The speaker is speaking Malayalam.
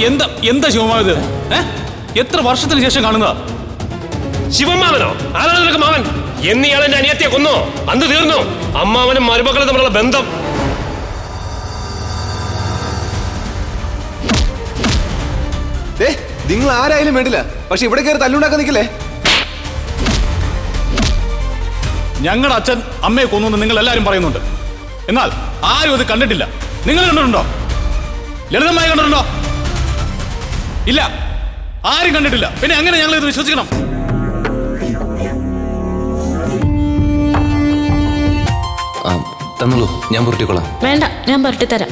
എന്താ എന്താ ശിവമാവത്? എത്ര വർഷത്തിന് ശേഷം കാണുന്നതാ? ശിവമാവനോ? ആരാണ് നിനക്ക് മാവൻ? എന്നിയാൾ എന്റെ അനിയത്തിയെ കൊന്നോ? അന്ന് തീർന്നു അമ്മാവനും മരുമക്കളും തമ്മിലുള്ള ബന്ധം. നിങ്ങൾ ആരായാലും വേണ്ടില്ല, പക്ഷെ ഇവിടെ കയറി തല്ലുണ്ടാക്കാൻ നിൽക്കില്ലേ? ഞങ്ങളുടെ അച്ഛൻ അമ്മയെ കൊന്നു നിങ്ങൾ എല്ലാവരും പറയുന്നുണ്ട്. എന്നാൽ ആരും അത് കണ്ടിട്ടില്ല. നിങ്ങൾ കണ്ടിട്ടുണ്ടോ? ലളിതമായി കണ്ടിട്ടുണ്ടോ? ഇല്ല, ആരും കണ്ടിട്ടില്ല. പിന്നെ എങ്ങനെ ഞങ്ങൾ ഇത് വിശ്വസിക്കണം? തന്നുള്ളൂ, ഞാൻ പുരട്ടിക്കൊള്ളാം. വേണ്ട, ഞാൻ പുരട്ടിത്തരാം.